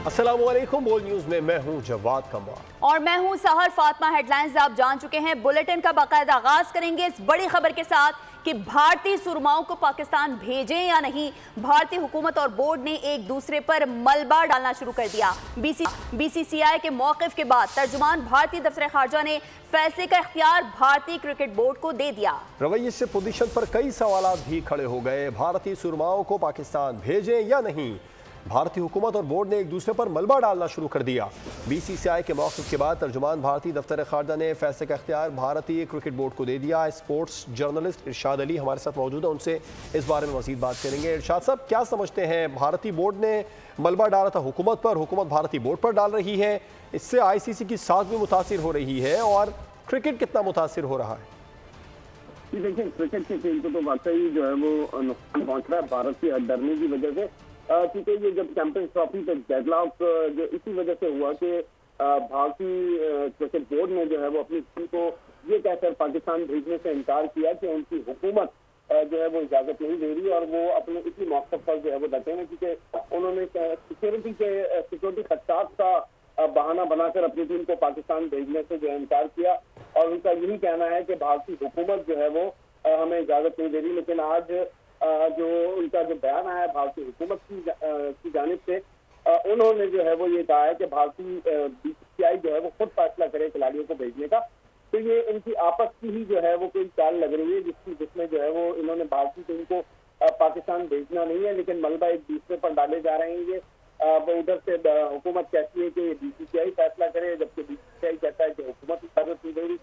अस्सलामुअलैकुम। बोल न्यूज में मैं हूं जवाद कमर और मैं हूं सहर फातिमा। हेडलाइंस आप जान चुके हैं। बुलेटिन का बाकायदा आगाज करेंगे इस बड़ी खबर के साथ कि भारतीय सुरमाओं को पाकिस्तान भेजें या नहीं। भारतीय हुकूमत और बोर्ड ने एक दूसरे पर मलबा डालना शुरू कर दिया। बीसीसीआई के मौक़िफ़ के बाद तर्जुमान भारतीय दफ्तर खारजा ने फैसले का इख्तियार भारतीय क्रिकेट बोर्ड को दे दिया। रवैये से पोजीशन पर कई सवाल भी खड़े हो गए। भारतीय सुरमाओं को पाकिस्तान भेजें या नहीं। भारतीय हुकूमत और बोर्ड ने एक दूसरे पर मलबा डालना शुरू कर दिया। बीसीसीआई के मौक़िफ़ के बाद तर्जुमान भारतीय दफ्तर खारजा ने फैसले का इख्तियार भारतीय क्रिकेट बोर्ड को दे दिया। स्पोर्ट्स जर्नलिस्ट इरशाद अली हमारे साथ मौजूद है, उनसे इस बारे में मज़ीद बात करेंगे। इरशाद साहब, क्या समझते हैं, भारतीय बोर्ड ने मलबा डाला था हुकूमत पर, हुकूमत भारतीय बोर्ड पर डाल रही है, इससे ICC की साख भी मुतासिर हो रही है और क्रिकेट कितना मुतासिर हो रहा है? देखिए, क्रिकेट की टीम को तो वाकई जो है वो नुकसान पहुंच रहा है भारत की डरने की वजह से, क्योंकि ये जब चैंपियंस ट्रॉफी पे डेडलॉक जो इसी वजह से हुआ कि भारतीय क्रिकेट बोर्ड ने जो है वो अपनी टीम को ये कहकर पाकिस्तान भेजने से इनकार किया कि उनकी हुकूमत जो है वो इजाजत नहीं दे रही और वो अपने इसी मौके पर जो है वो डटे हैं, क्योंकि उन्होंने सिक्योरिटी खदशात का बहाना बनाकर अपनी टीम को पाकिस्तान भेजने से जो है इनकार किया और उनका यही कहना है कि भारतीय हुकूमत जो है वो हमें इजाजत नहीं दे रही। लेकिन आज जो उनका जो बयान आया भारतीय हुकूमत की जानिब से, उन्होंने जो है वो ये कहा है कि भारतीय BCCI जो है वो खुद फैसला करे खिलाड़ियों को भेजने का। तो ये इनकी आपस की ही जो है वो कोई चाल लग रही है जिसमें जो है वो इन्होंने भारतीय टीम को पाकिस्तान भेजना नहीं है, लेकिन मलबा एक दूसरे पर डाले जा रहे हैं। ये उधर से हुकूमत कहती है कि BCCI फैसला करे, जबकि BCCI कहता है कि हुकूमत इजाजत नहीं दे रही।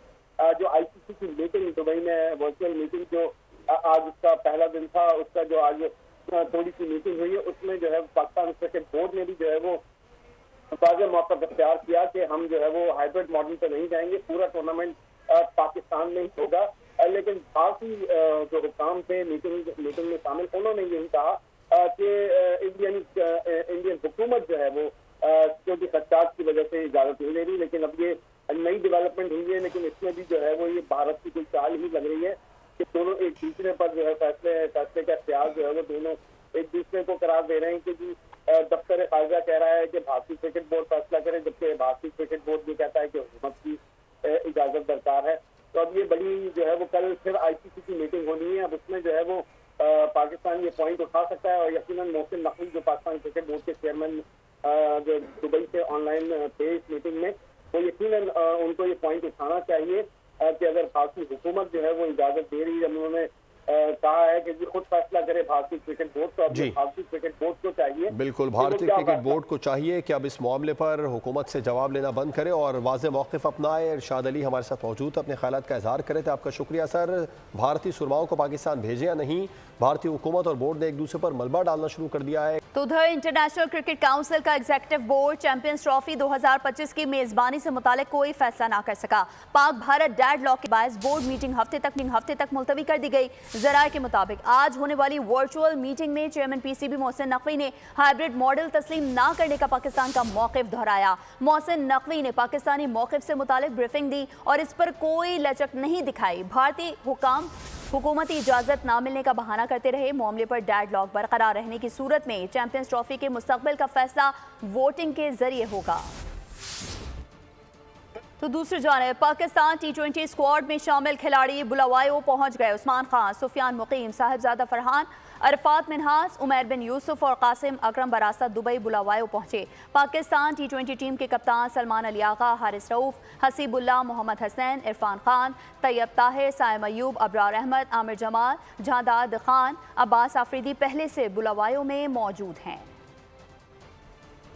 जो ICC की मीटिंग दुबई में वर्चुअल मीटिंग जो आज उसका पहला दिन था, उसका जो आज थोड़ी सी मीटिंग हुई है, उसमें जो है पाकिस्तान क्रिकेट बोर्ड ने भी जो है वो वाज़ेह मौका इख्तियार किया कि हम जो है वो हाइब्रिड मॉडल पे नहीं जाएंगे, पूरा टूर्नामेंट पाकिस्तान में ही होगा। लेकिन भारतीय जो हुकाम थे मीटिंग में शामिल, उन्होंने यही कहा कि इंडियन हुकूमत जो है वो सिक्योरिटी खदशात की वजह से इजाजत नहीं ले रही। लेकिन अब ये नई डेवलपमेंट हुई है, लेकिन इसमें भी जो है वो ये भारत की कोई चाल ही लग रही है कि दोनों एक दूसरे पर जो है फैसले का इख्तियार जो है वो दोनों एक दूसरे को करार दे रहे हैं कि जी दफ्तर खारजा कह रहा है कि भारतीय क्रिकेट बोर्ड फैसला करे, जबकि भारतीय क्रिकेट बोर्ड भी कहता है कि हुकूमत की इजाजत दरकार है। तो अब ये बड़ी जो है वो कल फिर ICC की मीटिंग होनी है। अब उसमें जो है वो पाकिस्तान ये पॉइंट उठा सकता है और यकीनन मोहसिन नकवी जो पाकिस्तान क्रिकेट बोर्ड के चेयरमैन जो दुबई से ऑनलाइन थे इस मीटिंग में, वो यकीनन उनको ये पॉइंट उठाना चाहिए कि अगर भारतीय हुकूमत जो है वो इजाजत दे रही है, उन्होंने कहा है कि खुद फैसला करे भारतीय क्रिकेट बोर्ड, तो अब भारतीय क्रिकेट बोर्ड को चाहिए, बिल्कुल भारतीय क्रिकेट बोर्ड को चाहिए कि अब इस मामले पर हुकूमत से जवाब लेना बंद करे और वाज़ेह मौक़िफ़ अपनाए। इरशाद अली हमारे साथ मौजूद, अपने ख्यालात का इजहार करे थे। आपका शुक्रिया सर। भारतीय सुरमाओं को पाकिस्तान भेजे या नहीं, भारतीय हुकूमत और बोर्ड ने एक दूसरे पर मलबा डालना शुरू कर दिया है। तो उधर इंटरनेशनल क्रिकेट काउंसिल का एग्जीक्यूटिव बोर्ड चैंपियंस ट्रॉफी 2025 की मेजबानी से मुतालिक कोई फैसला ना कर सका। पाक भारत डेडलॉक के बायस बोर्ड मीटिंग हफ्ते तक मुलतवी कर दी गई। जराये के मुताबिक आज होने वाली वर्चुअल मीटिंग में चेयरमैन PCB मोहसिन नकवी ने हाइब्रिड मॉडल तस्लीम ना करने का पाकिस्तान का मौक़िफ़ दोहराया। मोहसिन नकवी ने पाकिस्तानी मौक़िफ़ से मुतालिक ब्रीफिंग दी और इस पर कोई लचक नहीं दिखाई। भारतीय हुकाम हुकूमती इजाज़त ना मिलने का बहाना करते रहे। मामले पर डेडलॉक बरकरार रहने की सूरत में चैंपियंस ट्रॉफी के मुस्तकबिल का फैसला वोटिंग के जरिए होगा। तो दूसरी जानिब पाकिस्तान T20 स्क्वाड में शामिल खिलाड़ी बुलावायो पहुंच गए। उस्मान खान, सुफियान मुकीम, साहिबजादा फरहान, अरफात मिनहास, उमैर बिन यूसुफ और कासिम अकरम बरास्ता दुबई बुलावायो पहुंचे। पाकिस्तान T20 टीम के कप्तान सलमान अली आगा, हारिस रऊफ, हसीबुल्लाह, मोहम्मद हसनैन, इरफान खान, तैयब ताहिर, साइम अयूब, अबरार अहमद, आमिर जमाल, जहादाद खान, अब्बास आफरीदी पहले से बुलावायो में मौजूद हैं।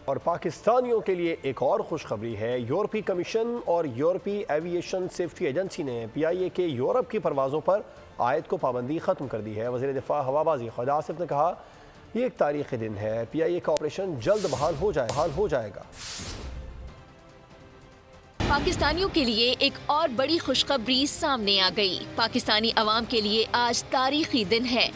और पाकिस्तानियों के लिए एक और खुशखबरी है। यूरोपीय कमीशन और यूरोपीय एविएशन सेफ्टी एजेंसी ने PIA के यूरोप की परवाज़ों पर आयत को पाबंदी ख़त्म कर दी है। वज़ीर दिफ़ा हवाबाजी ख्वाजा आसिफ ने कहा, ये एक तारीख़ी दिन है, PIA का ऑपरेशन जल्द बहाल हो जाएगा। पाकिस्तानियों के लिए एक और बड़ी खुशखबरी सामने आ गई। पाकिस्तानी अवाम के लिए आज तारीख़ी दिन है।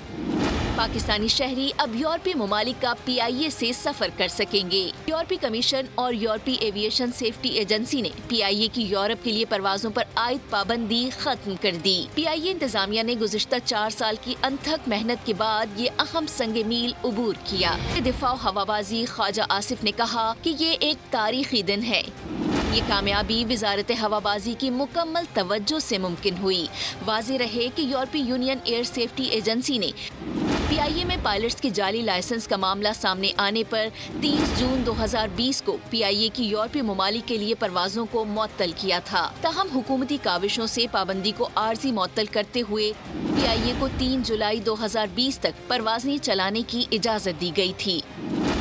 पाकिस्तानी शहरी अब यूरोपीय ममालिक का PIA से सफर कर सकेंगे। यूरोपीय कमीशन और यूरोपीय एविएशन सेफ्टी एजेंसी ने PIA की यूरोप के लिए परवाजों पर आयद पाबंदी खत्म कर दी। PIA इंतजामिया ने गुज़िश्ता 4 साल की अनथक मेहनत के बाद ये अहम संगे मील उबूर किया। दिफा हवाबाजी ख्वाजा आसिफ ने कहा कि ये एक तारीखी दिन है। ये कामयाबी वजारत हवाबाजी की मुकम्मल तवज्जो से मुमकिन हुई। वाज़ेह रहे कि यूरोपीय यूनियन एयर सेफ्टी एजेंसी ने PIA में पायलट्स के जाली लाइसेंस का मामला सामने आने पर 30 जून 2020 को PIA की यूरोपीय ममालिक के लिए परवाजों को मुअत्तल किया था। ताहम हुकूमती काविशों से पाबंदी को आर्जी मुअत्तल करते हुए PIA को 3 जुलाई 2020 तक परवाजें चलाने की इजाजत दी गई थी।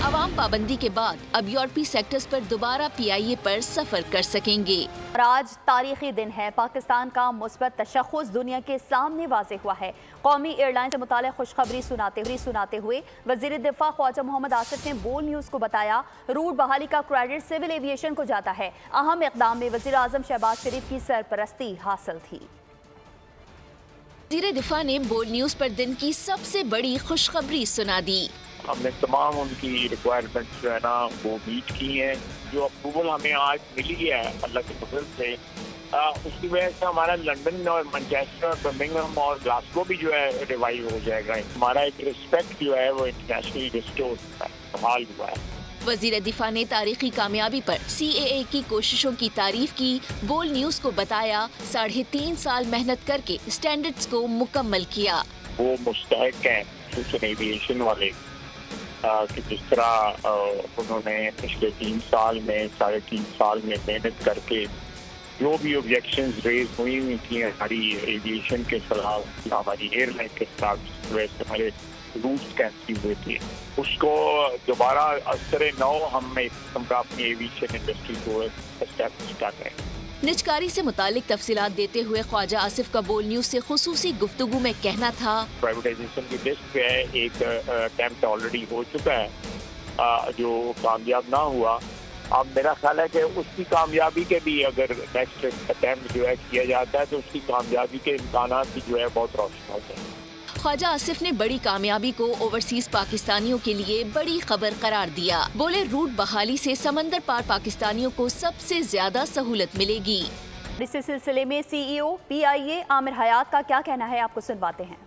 अवाम पाबंदी के बाद अब यूरोपीय सेक्टर्स पर दोबारा PIA पर सफर कर सकेंगे। और आज तारीखी दिन है। पाकिस्तान का मुस्बत तशख़्ख़ुस दुनिया के सामने वाज़ेह हुआ है। कौमी एयरलाइन से मुताल्लिक़ खुशखबरी सुनाते हुए वज़ीर दिफा ख्वाजा मोहम्मद आसिफ ने बोल न्यूज़ को बताया, रूट बहाली का क्रेडिट सिविल एविएशन को जाता है। अहम इक़दाम में वज़ीर आज़म शहबाज शरीफ की सरपरस्ती हासिल थी। वज़ीर दिफा ने बोल न्यूज़ पर दिन की सबसे बड़ी खुशखबरी सुना दी। हमने तमाम उनकी रिक्वायरमेंट्स जो है ना वो मीट की हैं। जो अप्रूवल हमें आज मिली है अल्लाह के फजल से, उसकी वजह से हमारा लंदन और मैनचेस्टर और बर्मिंघम और ग्लासगो भी जो है रिवाइव हो जाएगा। हमारा एक रिस्पेक्ट जो है वो इंटरनेशनली रिस्टोर बहाल हुआ है। वज़ीर दिफा ने तारीखी कामयाबी पर CAA की कोशिशों की तारीफ की। बोल न्यूज़ को बताया, 3.5 साल मेहनत करके स्टैंडर्ड्स को मुकम्मल किया। वो मुस्तहक हैं फ्यूचर एविएशन वाले कि जिस तरह उन्होंने पिछले 3 साल में 3.5 साल में मेहनत करके जो भी ऑब्जेक्शंस रेज हुई थी हमारी एविएशन के खिलाफ, हमारी एयरलाइन के खिलाफ, वैसे हमारे रूट्स कैंसिल हुए थे, उसको दोबारा असर नौ हम एक किस्म का अपनी एविएशन इंडस्ट्री को एस्टैब्लिश कर रहे हैं। निजकारी से मुतालिक तफसीलात देते हुए ख्वाजा आसिफ का बोल न्यूज़ से खुसूसी गुफ्तगू में कहना था, प्राइवेटाइजेशन की लिस्ट पे एक अटेम्प्ट ऑलरेडी हो चुका है जो कामयाब ना हुआ। अब मेरा ख्याल है कि उसकी कामयाबी के भी अगर नेक्स्ट अटेम्प्ट जो है किया जाता है तो उसकी कामयाबी के इम्कान भी जो है बहुत रोशन होते हैं। ख्वाजा आसिफ ने बड़ी कामयाबी को ओवरसीज पाकिस्तानियों के लिए बड़ी खबर करार दिया। बोले, रूट बहाली से समंदर पार पाकिस्तानियों को सबसे ज्यादा सहूलत मिलेगी। इस सिलसिले में CEO PIA आमिर हयात का क्या कहना है, आपको सुनवाते हैं।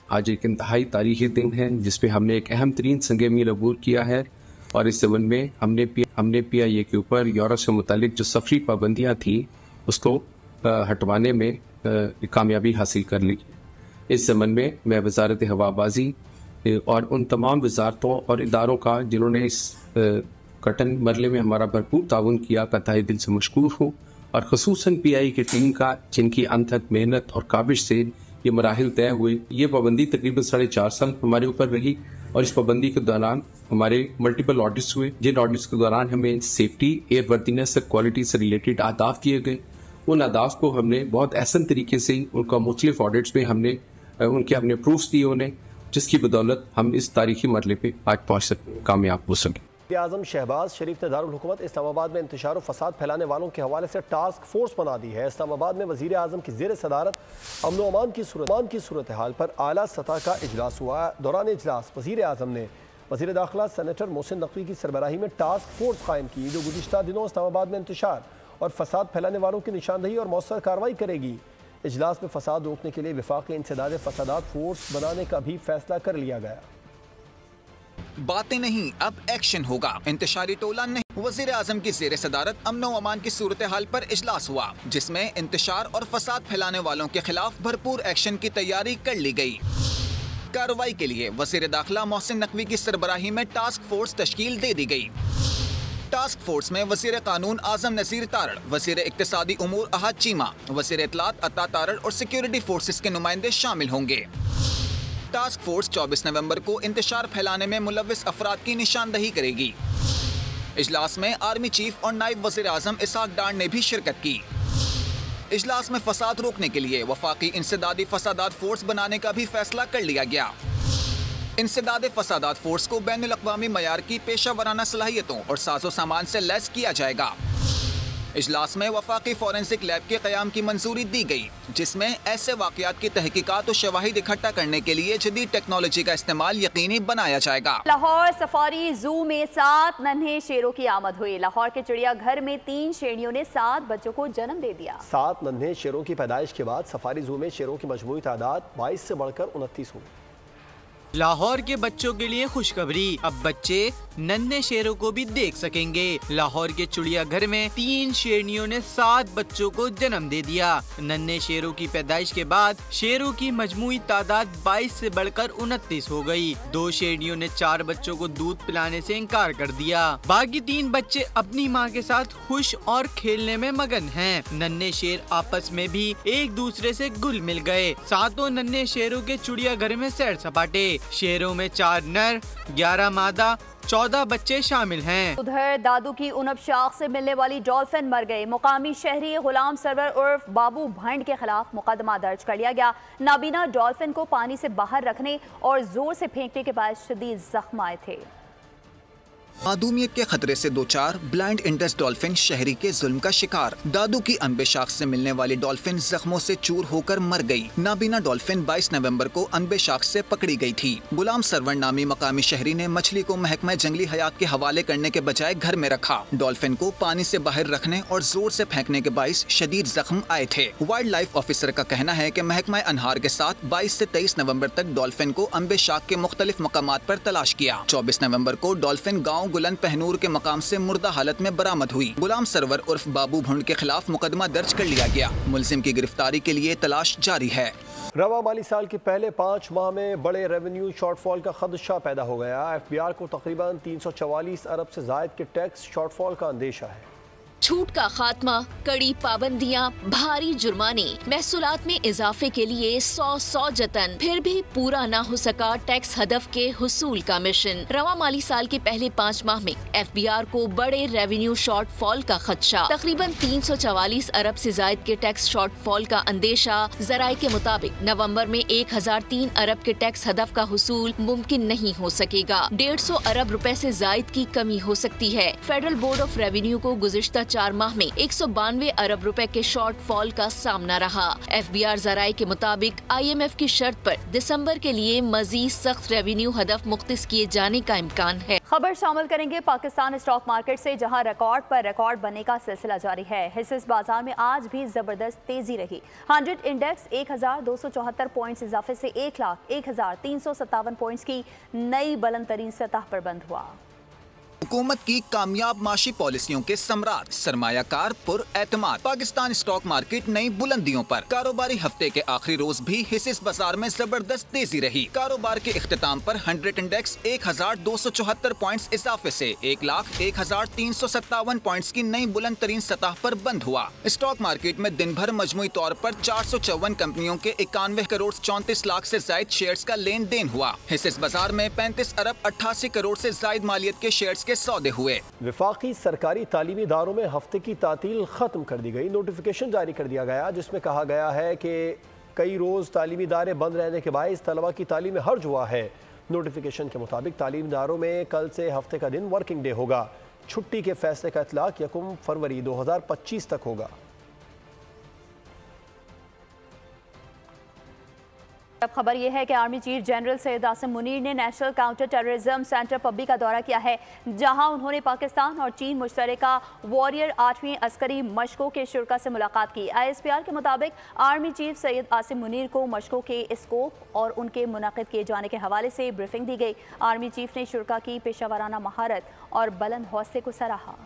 आज एक इंतहाई तारीखी दिन है जिसपे हमने एक अहम तरीन संगे मील अबूर किया है और इस ज़मन में हमने PIA के ऊपर यूरोप से मुतालिक जो सफरी पाबंदियाँ थी उसको हटवाने में कामयाबी हासिल कर ली। इस ज़मन में मैं वजारत हवाबाजी और उन तमाम वजारतों और इदारों का जिन्होंने इस कटन मरले में हमारा भरपूर ताउन किया का तहे दिल से मशकूर हूँ, और ख़ुसूसन PIA की टीम का जिनकी अनथक मेहनत और काबिश से ये मराहिल तय हुए। ये पाबंदी तकरीबन 4.5 साल हमारे ऊपर रही और इस पाबंदी के दौरान हमारे मल्टीपल ऑडिट्स हुए, जिन ऑडिट्स के दौरान हमें सेफ्टी, एयर वर्दीनेस, क्वालिटी से रिलेटेड अहदाफ किए गए। उन अहदाफ को हमने बहुत एहसन तरीके से उनका मुख्तलिफ ऑडिट्स में हमने प्रूफ्स दिए उन्हें, जिसकी बदौलत हम इस तारीखी मरले पे आज पहुँच सके, कामयाब हो सके। आज़म शहबाज शरीफ ने दारुल हुकूमत इस्लामाबाद में इंतशार और फसाद फैलाने वालों के हवाले से टास्क फोर्स बना दी है। इस्लामाबाद में वज़ीर आज़म की ज़ेर सदारत अमन व अमान की सूरत हाल पर आला सतह का इजलास हुआ। दौरान इजलास वज़ीर आज़म ने वज़ीर दाखिला सेनेटर मोहसिन नकवी की सरबराही में टास्क फोर्स कायम की, जो गुज़िश्ता दिनों इस्लामाबाद में इंतशार और फसाद फैलाने वालों की निशानदही और मौसर कार्रवाई करेगी। इजलास में फसाद रोकने के लिए विफाक़ी इंसदाद फसादात फोर्स बनाने का भी फैसला कर लिया गया। बातें नहीं, अब एक्शन होगा। इंतशारी टोला नहीं। वज़ीर आज़म की ज़ेर सदारत अमन व अमान की सूरत हाल पर इजलास हुआ, जिसमें इंतशार और फसाद फैलाने वालों के खिलाफ भरपूर एक्शन की तैयारी कर ली गई। कार्रवाई के लिए वज़ीर दाखिला मोहसिन नकवी की सरबराही में टास्क फोर्स तश्कील दे दी गई। टास्क फोर्स में वज़ीर कानून आज़म नज़ीर तारड़, वज़ीर इक्तिसादी उमूर अहद चीमा, वज़ीर इत्तलात अता तारड़ और सिक्योरिटी फोर्सेस के नुमाइंदे शामिल होंगे। टास्क फोर्स 24 नवंबर को इंतशार फैलाने में मुलव्विस अफराद की निशानदही करेगी। इजलास में आर्मी चीफ और नायब वज़ीर आज़म इसहाक डार ने भी शिरकत की। इजलास में फसाद रोकने के लिए वफाकी इंसदादी फसादात फोर्स बनाने का भी फैसला कर लिया गया। इंसदाद फसादात फोर्स को बैनुल अक़वामी मयार की पेशा वराना सलाहियतों और साजो सामान से लैस किया जाएगा। इजलास में वफाकी फॉरेंसिक लैब के क़याम की मंजूरी दी गई, जिसमें ऐसे वाक़यात की तहकीकात और शवाहिद इकट्ठा करने के लिए जदीद टेक्नोलॉजी का इस्तेमाल यकीनी बनाया जाएगा। लाहौर सफारी जू में 7 नन्हे शेरों की आमद हुई। लाहौर के चिड़ियाघर में 3 शेरनियों ने 7 बच्चों को जन्म दे दिया। 7 नन्हे शेरों की पैदाइश के बाद सफारी जू में शेरों की मजमूई तादाद 22 से बढ़कर 29 हुई। लाहौर के बच्चों के लिए खुशखबरी, अब बच्चे नन्हे शेरों को भी देख सकेंगे। लाहौर के चिड़ियाघर में 3 शेरनियों ने 7 बच्चों को जन्म दे दिया। नन्हे शेरों की पैदाइश के बाद शेरों की मजमूई तादाद 22 से बढ़कर 29 हो गई। 2 शेरनियों ने 4 बच्चों को दूध पिलाने से इनकार कर दिया। बाकी 3 बच्चे अपनी मां के साथ खुश और खेलने में मगन हैं। नन्हे शेर आपस में भी एक दूसरे से घुल मिल गए। 7 नन्हे शेरों के चिड़ियाघर में सैर सपाटे। शेरों में 4 नर, 11 मादा, 14 बच्चे शामिल हैं। उधर दादू की उनब शाख से मिलने वाली डॉल्फिन मर गई। मुकामी शहरी गुलाम सरवर उर्फ बाबू भंड के खिलाफ मुकदमा दर्ज कर लिया गया। नाबीना डॉल्फिन को पानी से बाहर रखने और जोर से फेंकने के बाद शदीद जख्म आए थे। मादूमियत के खतरे से 2-4 ब्लाइंड इंडस डॉल्फिन शहरी के जुल्म का शिकार। दादू की अनबे शाख से मिलने वाली डॉल्फिन जख्मों से चूर होकर मर गई। नाबीना डॉल्फिन 22 नवंबर को अनबे शाख से पकड़ी गई थी। गुलाम सरवर नामी मकामी शहरी ने मछली को महकमा जंगली हयात के हवाले करने के बजाय घर में रखा। डॉल्फिन को पानी से बाहर रखने और जोर से फेंकने के बाइस शदीद जख्म आए थे। वाइल्ड लाइफ ऑफिसर का कहना है कि महकमा अनहार के साथ 22 से 23 नवंबर तक डॉल्फिन को अनबे शाख के मुख्तलिफ मकामात पर तलाश किया। 24 नवंबर को डॉल्फिन गाँव गुलन पहनूर के मकाम से मुर्दा हालत में बरामद हुई। गुलाम सरवर उर्फ बाबू भुंड के खिलाफ मुकदमा दर्ज कर लिया गया। मुलजिम की गिरफ्तारी के लिए तलाश जारी है। रवा माली साल के पहले 5 माह में बड़े रेवेन्यू शॉर्टफॉल का खदशा पैदा हो गया। FBR को तकरीबन 344 अरब से जायद के टैक्स शॉर्टफॉल का अंदेशा है। छूट का खात्मा, कड़ी पाबंदियां, भारी जुर्माने, महसूलात में इजाफे के लिए 100 जतन, फिर भी पूरा न हो सका टैक्स हदफ के हुसूल का मिशन। रवा माली साल के पहले 5 माह में FBR को बड़े रेवेन्यू शॉर्टफॉल का खदशा, तकरीबन 344 अरब से जायद के टैक्स शॉर्टफॉल का अंदेशा। जराये के मुताबिक नवंबर में 1003 अरब के टैक्स हदफ का हुसूल मुमकिन नहीं हो सकेगा। 150 अरब रुपए से जायद की कमी हो सकती है। फेडरल बोर्ड ऑफ रेवेन्यू को गुज़िश्ता 4 माह में 192 अरब रुपए के शॉर्टफॉल का सामना रहा। FBR जराये के मुताबिक IMF की शर्त पर दिसंबर के लिए मजीद सख्त रेवेन्यू हदफ मुख्तिस किए जाने का इम्कान है। खबर शामिल करेंगे पाकिस्तान स्टॉक मार्केट से, जहां रिकॉर्ड पर रिकॉर्ड बनने का सिलसिला जारी है। हिस्से बाजार में आज भी जबरदस्त तेजी रही। 100 इंडेक्स 1274 पॉइंट्स इजाफे से 1,01,357 पॉइंट्स की नई बुलंद तरीन सतह पर बंद हुआ। हुकूमत की कामयाब माशी पॉलिसियों के सम्राट, सरमायाकार पुर एतमाद। पाकिस्तान स्टॉक मार्केट नई बुलंदियों पर। कारोबारी हफ्ते के आखिरी रोज भी हिस्से बाजार में जबरदस्त तेजी रही। कारोबार के इख्तिताम पर 100 इंडेक्स 1274 पॉइंट्स इजाफे से 1,01,357 पॉइंट्स की नई बुलंद तरीन सतह पर बंद हुआ। स्टॉक मार्केट में दिन भर मजमूई तौर पर 454 कंपनियों के 91 करोड़ 34 लाख से जायद शेयर्स का लेन देन हुआ। हिस्से बाजार में 35 अरब 88 करोड़ से जायद मालियत के शेयर्स के सौदे हुए। वफाकी सरकारी तालीमी इदारों में हफ्ते की तातील खत्म कर दी गई। नोटिफिकेशन जारी कर दिया गया जिसमें कहा गया है कि कई रोज तालीमी इदारे बंद रहने के बायस तलबा की तालीम में हर्ज हुआ है। नोटिफिकेशन के मुताबिक तालीमी इदारों में कल से हफ्ते का दिन वर्किंग डे होगा। छुट्टी के फैसले का इतलाक 1 फरवरी 2025 तक होगा। अब खबर यह है कि army chief general Syed Asim Munir ने नेशनल काउंटर टेररिज्म सेंटर पब्बी का दौरा किया है, जहां उन्होंने पाकिस्तान और चीन मुश्तरका वॉरियर 8वीं अस्करी मशकों के शुरा से मुलाकात की। ISPR के मुताबिक आर्मी चीफ सैयद आसिम मुनीर को मशकों के स्कोप और उनके मुनाकिद किए जाने के हवाले से ब्रीफिंग दी गई। आर्मी चीफ ने शुरा की पेशावराना महारत और बुलंद हौसले को सराहा।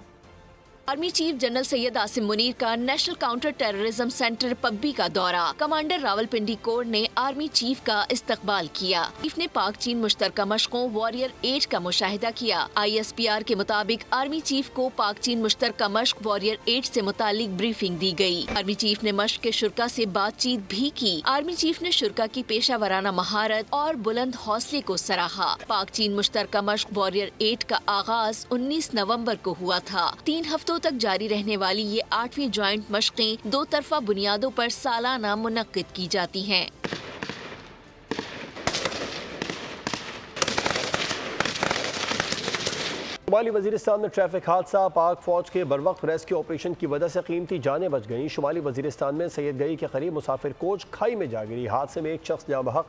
Army chief general Syed Asim Munir का नेशनल काउंटर टेररिज्म सेंटर पब्बी का दौरा। कमांडर रावलपिंडी कोर ने आर्मी चीफ का इस्तकबाल किया। चीफ ने पाक चीन मुश्तरका मशकों वॉरियर 8 का मुशाहिदा किया। ISPR के मुताबिक आर्मी चीफ को पाक चीन मुश्तरका मशक वॉरियर 8 से मुतालिक ब्रीफिंग दी गई। आर्मी चीफ ने मशक के शुरा से बातचीत भी की। आर्मी चीफ ने शुरा की पेशावराना महारत और बुलंद हौसले को सराहा। पाक चीन मुश्तरका मशक वॉरियर 8 का आगाज 19 नवम्बर को हुआ था। 3 हफ्तों तक जारी रहने वाली ये 8वीं ज्वाइंट मशकें 2 तरफा बुनियादों पर सालाना मुनक्किद की जाती हैं। शुमाली वजीरिस्तान में ट्रैफिक हादसा, पाक फौज के बरवक्त रेस्क्यू ऑपरेशन की वजह से कीमती जानें बच गईं। शुमाली वजीरिस्तान में सैयदगई के करीब मुसाफिर कोच खाई में जा गिरी। हादसे में एक शख्स जाँ बहक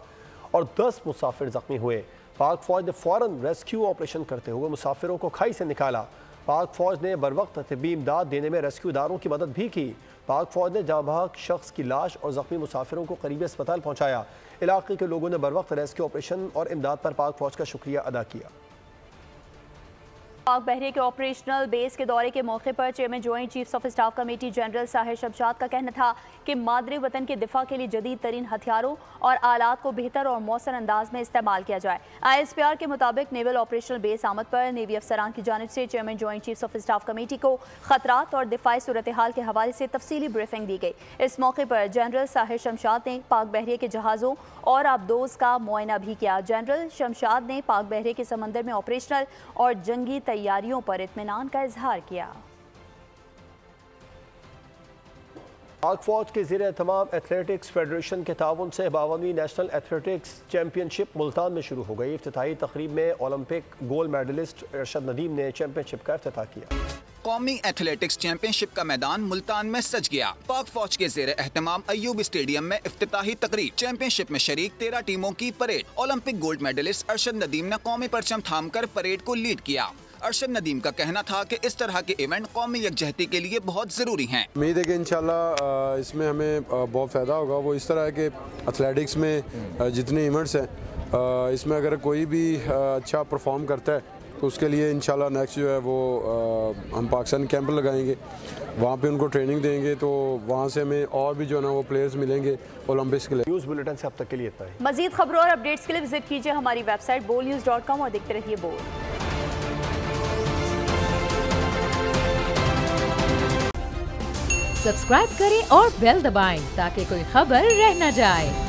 और 10 मुसाफिर जख्मी हुए। पाक फौज ने फौरन रेस्क्यू ऑपरेशन करते हुए मुसाफिरों को खाई से निकाला। पाक फौज ने बरवक्त तबी इमदाद देने में रेस्क्यूदारों की मदद भी की। पाक फौज ने जाँ बहक शख्स की लाश और जख्मी मुसाफिरों को करीबी अस्पताल पहुँचाया। इलाके के लोगों ने बरवक्त रेस्क्यू ऑपरेशन और इमदाद पर पाक फौज का शुक्रिया अदा किया। पाक बहरिया के ऑपरेशनल बेस के दौरे के मौके पर chairman joint chiefs of staff committee general Sahir Shamshad का कहना था कि मादरी वतन के दिफा के लिए जदीद तरीन हथियारों और आलात को बेहतर और मौसर अंदाज में इस्तेमाल किया जाए। ISPR के मुताबिक नेवल ऑपरेशनल बेस आमद पर नेवी अफसरान की जानिब से chairman joint chiefs of staff committee को खतरात और दिफाई सूरत हाल के हवाले से तफसीली ब्रीफिंग दी गई। इस मौके पर जनरल साहिर शमशाद ने पाक बहरिया के जहाज़ों और आबदोज का मुआयना भी किया। जनरल शमशाद ने पाक बहरिया के समंदर में ऑपरेशनल और जंगी तैयारियों पर इत्मीनान का इजहार किया। पाक फौज के ज़ेर तमाम एथलेटिक्स फेडरेशन के ताउन से 52वीं नेशनल एथलेटिक्स चैंपियनशिप मुल्तान में शुरू हो गई। इफ्तिताही तकरीब में Olympic gold medalist Arshad Nadeem ने चैंपियनशिप का इफ्तिताह किया। कौमी एथलेटिक्स चैंपियनशिप का मैदान मुल्तान में सज गया। पाक फौज के ज़ेर एहतमाम अयूब स्टेडियम में इफ्तिताही तकरीब। चैंपियनशिप में शरीक 13 टीमों की परेड। Olympic gold medalist Arshad Nadeem ने कौमी परचम थामकर परेड को लीड किया। अरशद नदीम का कहना था कि इस तरह के इवेंट कौमी यकजहती के लिए बहुत ज़रूरी हैं। उम्मीद है कि इंशाल्लाह इसमें हमें बहुत फ़ायदा होगा। वो इस तरह के एथलेटिक्स में जितने इवेंट्स हैं इसमें अगर कोई भी अच्छा परफॉर्म करता है तो उसके लिए इंशाल्लाह नेक्स्ट जो है वो हम पाकिस्तान कैंप लगाएंगे, वहाँ पे उनको ट्रेनिंग देंगे, तो वहाँ से हमें और भी जो है ना वो प्लेयर्स मिलेंगे ओलंपिक्स के लिए। न्यूज़ बुलेटिन से अब तक के लिए इतना ही। मजीद खबरों और अपडेट्स के लिए विजिट कीजिए हमारी वेबसाइट bolnews.com और देखते रहिए बोल। सब्सक्राइब करें और बेल दबाएं ताकि कोई खबर रह न जाए।